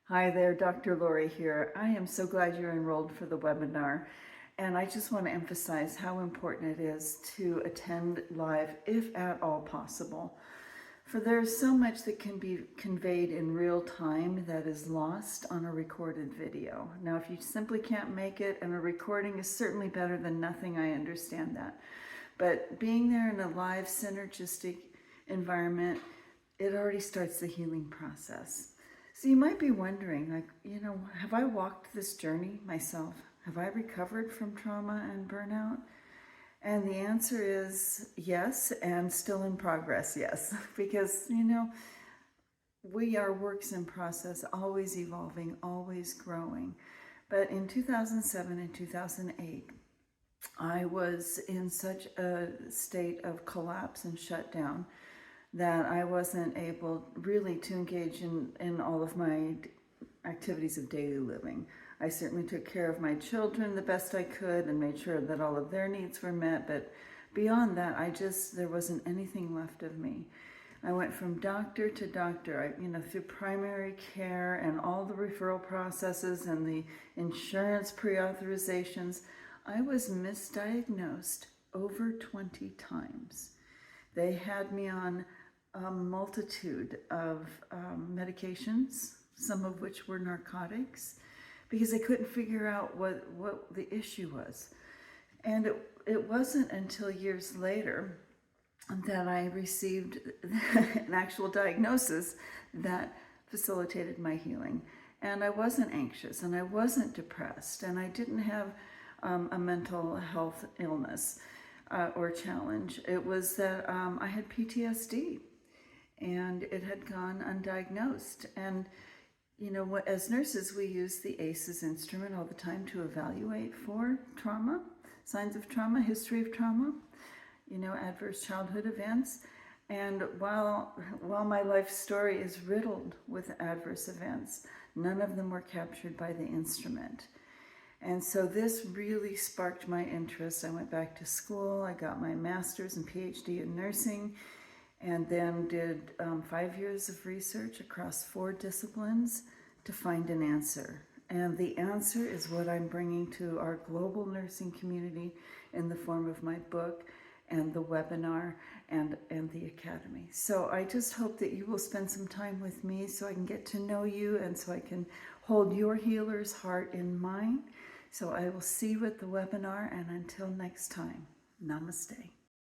Hi there, Dr. Lori here. I am so glad you're enrolled for the webinar. And I just want to emphasize how important it is to attend live if at all possible. For there's so much that can be conveyed in real time that is lost on a recorded video. Now, if you simply can't make it, and a recording is certainly better than nothing, I understand that. But being there in a live synergistic environment, it already starts the healing process. So you might be wondering, have I walked this journey myself? Have I recovered from trauma and burnout? And the answer is yes, and still in progress, yes. Because, we are works in process, always evolving, always growing. But in 2007 and 2008, I was in such a state of collapse and shutdown that I wasn't able really to engage in all of my activities of daily living. I certainly took care of my children the best I could and made sure that all of their needs were met, but beyond that, there wasn't anything left of me. I went from doctor to doctor, through primary care and all the referral processes and the insurance pre-authorizations. I was misdiagnosed over 20 times. They had me on a multitude of medications, some of which were narcotics, because they couldn't figure out what the issue was. And it wasn't until years later that I received an actual diagnosis that facilitated my healing. And I wasn't anxious, and I wasn't depressed, and I didn't have a mental health illness or challenge. It was that I had PTSD, and it had gone undiagnosed. And as nurses, we use the ACEs instrument all the time to evaluate for trauma, signs of trauma, history of trauma, adverse childhood events. And while my life story is riddled with adverse events, none of them were captured by the instrument. And so this really sparked my interest. I went back to school. I got my master's and PhD in nursing, and then did 5 years of research across 4 disciplines to find an answer. And the answer is what I'm bringing to our global nursing community in the form of my book and the webinar and the academy. So I just hope that you will spend some time with me so I can get to know you and so I can hold your healer's heart in mine. So I will see you at the webinar, and until next time, namaste.